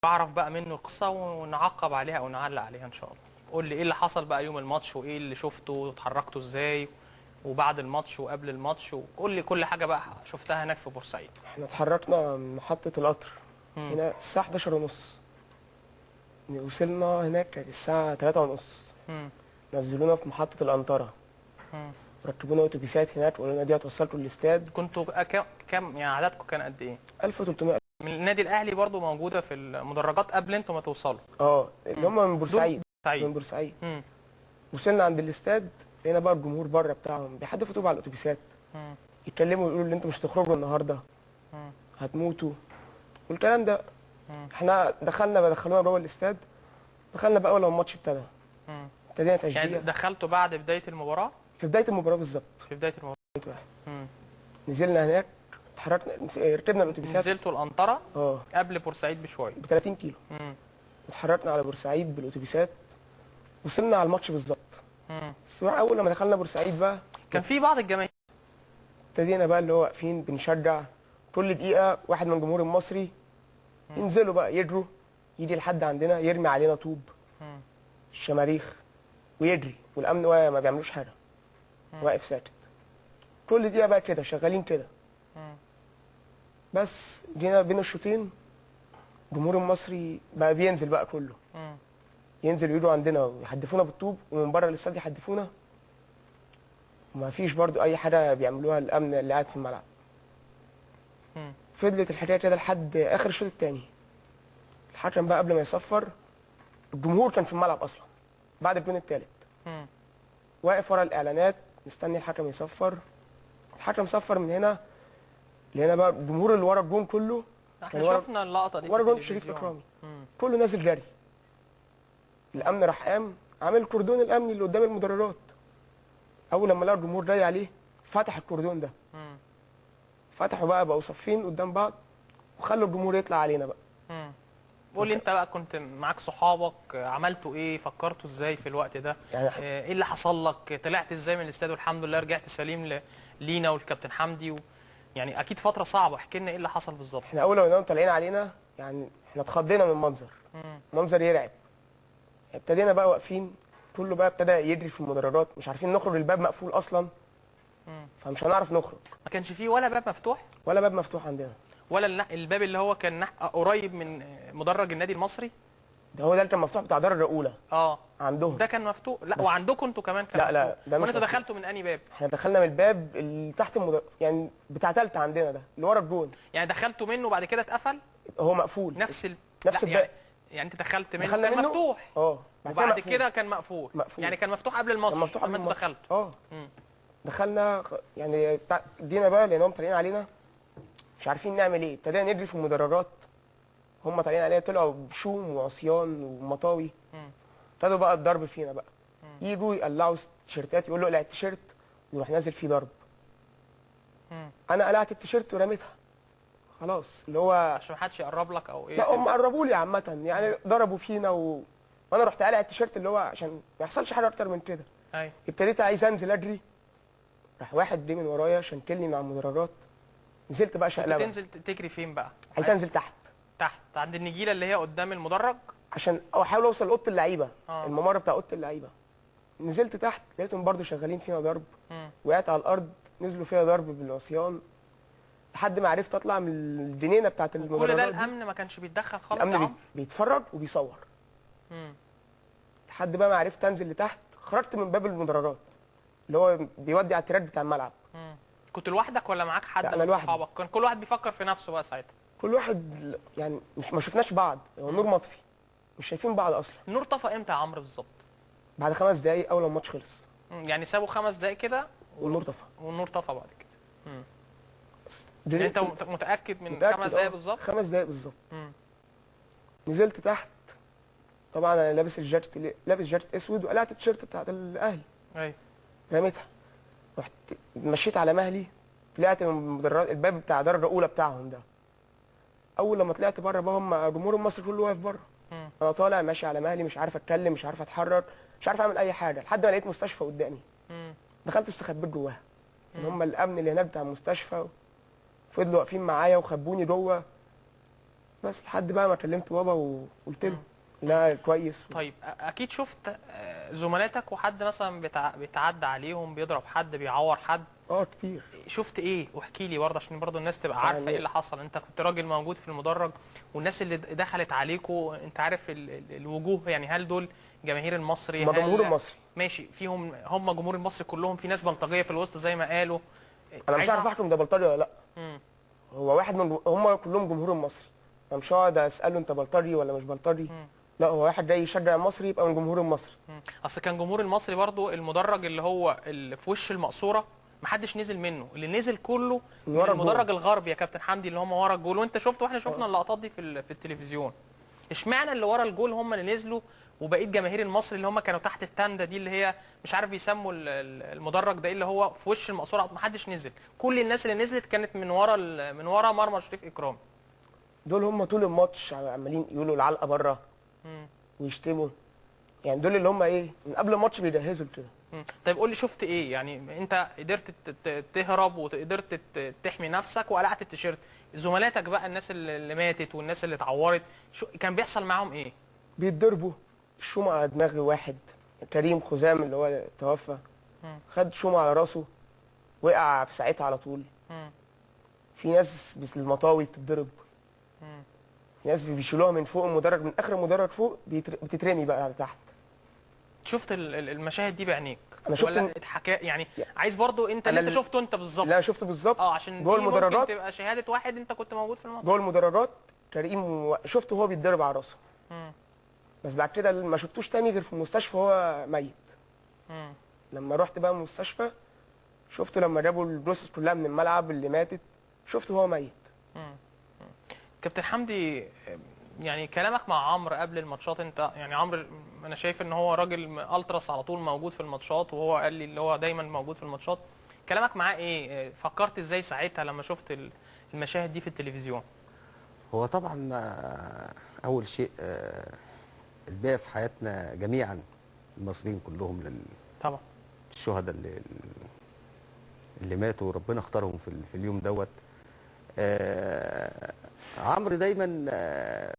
اعرف بقى منه القصه ونعقب عليها او نعلق عليها ان شاء الله. قول لي ايه اللي حصل بقى يوم الماتش، وايه اللي شفته واتحركتوا ازاي، وبعد الماتش وقبل الماتش، وقول لي كل حاجه بقى شفتها هناك في بورسعيد. احنا اتحركنا من محطة القطر هنا الساعة 11:30. وصلنا هناك كانت الساعة 3:30. نزلونا في محطة الأنطرة. ركبونا أتوبيسات هناك وقالوا لنا دي هتوصلكوا الاستاد. كنتوا كام يعني عددكم كان قد ايه؟ 1300. من النادي الاهلي برضو موجوده في المدرجات قبل انتوا ما توصلوا؟ اللي هم من بورسعيد. من بورسعيد. وصلنا عند الاستاد لقينا بقى الجمهور بره بتاعهم بيحدفوا طوب على الاتوبيسات. يتكلموا ويقولوا ان انتوا مش هتخرجوا النهارده، هتموتوا والكلام ده. احنا دخلونا جوه الاستاد. دخلنا بقى اول ما الماتش ابتدى. ابتدينا تشجيع. يعني دخلتوا بعد بدايه المباراه؟ في بدايه المباراه بالظبط. في بدايه المباراه. نزلنا هناك، اتحركنا، ركبنا الاتوبيسات. نزلتوا الانطره قبل بورسعيد بشويه ب 30 كيلو. اتحركنا على بورسعيد بالاتوبيسات. وصلنا على الماتش بالظبط. بس اول لما دخلنا بورسعيد بقى كان في بعض الجماهير ابتدينا بقى اللي هو واقفين بنشجع. كل دقيقه واحد من الجمهور المصري ينزلوا بقى يجروا، يجي لحد عندنا يرمي علينا طوب الشماريخ ويجري، والامن واقف ما بيعملوش حاجه، واقف ساكت. كل دقيقه بقى كده شغالين كده. بس جينا بين الشوطين الجمهور المصري بقى بينزل بقى كله. ينزل يجوا عندنا ويحدفونا بالطوب، ومن بره الاستاد يحدفونا. وما فيش برضو اي حاجه بيعملوها الامن اللي قاعد في الملعب. فضلت الحكايه كده لحد اخر الشوط الثاني. الحكم بقى قبل ما يصفر، الجمهور كان في الملعب اصلا بعد الجون الثالث. واقف ورا الاعلانات مستني الحكم يصفر. الحكم صفر من هنا لهنا بقى الجمهور اللي ورا الجون كله. احنا شفنا اللقطه دي ورا جون شريف اكرامي. كله نازل جري. الامن راح قام عامل الكوردون الامني اللي قدام المدرجات. اول لما لقى الجمهور جاي عليه فتح الكوردون ده. فتحوا بقوا صفين قدام بعض وخلوا الجمهور يطلع علينا بقى. قول لي انت بقى كنت معاك صحابك، عملتوا ايه، فكرتوا ازاي في الوقت ده؟ يعني ايه اللي حصل لك؟ طلعت ازاي من الاستاد والحمد لله رجعت سليم لينا والكابتن حمدي يعني اكيد فتره صعبه، احكي لنا ايه اللي حصل بالظبط. احنا اول ما طالعين علينا يعني احنا اتخضينا من المنظر. منظر يرعب. ابتدينا بقى واقفين، كله بقى ابتدى يجري في المدرجات، مش عارفين نخرج، الباب مقفول اصلا. فمش هنعرف نخرج. ما كانش فيه ولا باب مفتوح؟ ولا باب مفتوح عندنا. ولا الباب اللي هو كان قريب من مدرج النادي المصري؟ ده اللي كان مفتوح بتاع درجه اولى. عندهم ده كان مفتوح. لا وعندكم انتوا كمان كان لا مفتوح. لا ده مش انتوا دخلتوا من انهي باب؟ احنا دخلنا من الباب اللي تحت يعني بتاع ثالثه عندنا ده اللي ورا الجون. يعني دخلتوا منه وبعد كده اتقفل؟ هو مقفول. نفس الباب. يعني انت دخلت منه كان مفتوح. وبعد كده كان مقفول. يعني كان مفتوح قبل الماتش. كان مفتوح قبل الماتش. انتوا دخلتوا. دخلنا يعني جينا بقى لانهم طالعين علينا مش عارفين نعمل ايه. ابتدينا نجري في المدرجات. هم طالعين علينا طلعوا بشوم وعصيان ومطاوي. ابتدوا بقى الضرب فينا بقى. يجوا يقلعوا التيشيرتات، يقول له اقلع التيشيرت، ويروح نازل فيه ضرب. انا قلعت التيشيرت ورميتها خلاص، اللي هو عشان ما حدش يقرب لك او ايه؟ لا هم قربوا لي عامه يعني. ضربوا فينا وانا رحت قلع التيشيرت اللي هو عشان ما يحصلش حاجه اكتر من كده. ايوه. ابتديت عايز انزل اجري، راح واحد جه من ورايا شنكلني مع المدرجات. نزلت بقى شقلبه. تنزل تجري فين بقى؟ عايز انزل تحت عند النجيله اللي هي قدام المدرج، عشان احاول اوصل لاوضه اللعيبه. الممر بتاع اوضه اللعيبه. نزلت تحت لقيتهم برضو شغالين فينا ضرب. وقعت على الارض، نزلوا فيها ضرب بالعصيان لحد ما عرفت اطلع من الجنينه بتاعت المدرجات. كل ده الامن ما كانش بيتدخل خالص؟ الامن بيتفرج وبيصور. لحد بقى ما عرفت انزل لتحت. خرجت من باب المدرجات اللي هو بيودي على التراك بتاع الملعب. كنت لوحدك ولا معاك حد من صحابك؟ كان كل واحد بيفكر في نفسه بقى ساعتها؟ كل واحد يعني ما شفناش بعض. هو النور مطفي، مش شايفين بعض اصلا. النور طفى امتى يا عمرو بالظبط؟ بعد 5 دقايق اول ما الماتش خلص. يعني سابوا 5 دقايق كده والنور طفى. والنور طفى بعد كده. يعني انت متاكد من 5 دقايق بالظبط؟ 5 دقايق بالظبط. نزلت تحت. طبعا انا لابس جاكيت اسود وقلعت التيشيرت بتاعت الاهلي. ايوه. رميتها. رحت مشيت على مهلي، طلعت من الباب بتاع درجه اولى بتاعهم ده. اول لما طلعت بره بقى هم الجمهور المصري كله واقف بره. انا طالع ماشي على مهلي، مش عارف اتكلم، مش عارف اتحرك، مش عارف اعمل اي حاجه، لحد ما لقيت مستشفى قدامي. دخلت استخبيت جواها. ان هم الامن اللي هناك بتاع المستشفى فضلوا واقفين معايا وخبوني جوه. بس لحد بقى ما كلمت بابا وقلت له لا كويس طيب اكيد شفت زملاتك وحد مثلا بيتعدى عليهم، بيضرب حد، بيعور حد. كتير. شفت ايه؟ واحكي لي برضه عشان برضه الناس تبقى عارفه يعني ايه اللي حصل. انت كنت راجل موجود في المدرج، والناس اللي دخلت عليكوا انت عارف الوجوه، يعني هل دول جماهير المصري؟ ما جمهور هل المصري. ماشي فيهم هم جمهور المصري كلهم؟ في ناس بلطجيه في الوسط زي ما قالوا. انا مش عايز عارف أعرف. احكم ده بلطجي ولا لا. مم. هو واحد من هم كلهم جمهور المصري. انا مش هقعد اساله انت بلطجي ولا مش بلطجي. لا، هو واحد جاي يشجع المصري يبقى من جمهور المصري. اصل كان جمهور المصري برضو المدرج اللي هو اللي في وش المقصوره محدش نزل منه، اللي نزل كله من من ورا المدرج الجول. الغربي يا كابتن حمدي، اللي هم ورا الجول، وانت شفت واحنا شفنا اللقطات دي في التلفزيون. اشمعنى اللي ورا الجول هم اللي نزلوا، وبقيه جماهير المصري اللي هم كانوا تحت التنده دي اللي هي مش عارف بيسموا المدرج ده اللي هو في وش المقصوره محدش نزل؟ كل الناس اللي نزلت كانت من ورا مرمى شريف اكرامي. دول هم طول الماتش عمالين يقولوا العلقه بره ويشتموا. يعني دول اللي هم ايه، من قبل الماتش بيجهزوا كده. طيب قول لي شفت ايه؟ يعني انت قدرت تهرب وقدرت تحمي نفسك وقلعت التيشيرت، زملاتك بقى الناس اللي ماتت والناس اللي اتعورت كان بيحصل معاهم ايه؟ بيتضربوا الشومة على دماغ واحد، كريم خزام اللي هو توفى، خد شومة على راسه، وقع في ساعتها على طول. في ناس المطاوي بتتضرب. في ناس بيشيلوها من فوق المدرج، من اخر المدرج فوق بتترمي بقى على تحت. شفت المشاهد دي بعينيك؟ انا شفت ولا اتحكى يعني؟ عايز برضو انت اللي انت شفته انت بالظبط. لا، شفت بالظبط. عشان جوه دي ممكن المدرجات تبقى شهاده واحد انت كنت موجود في الماتش. جوه المدرجات كريم شفته وهو بيتضرب على راسه. بس بعد كده ما شفتوش تاني غير في المستشفى وهو ميت. لما رحت بقى المستشفى شفته لما جابوا الجثث كلها من الملعب اللي ماتت، شفته وهو ميت. كابتن حمدي، يعني كلامك مع عمرو قبل الماتشات، انت يعني عمرو انا شايف ان هو راجل التراس على طول موجود في الماتشات، وهو قال لي اللي هو دايما موجود في الماتشات. كلامك معاه ايه؟ فكرت ازاي ساعتها لما شفت المشاهد دي في التلفزيون؟ هو طبعا اول شيء الباقي في حياتنا جميعا المصريين كلهم طبعا للشهداء اللي ماتوا وربنا اختارهم في اليوم دوت. عمرو دايما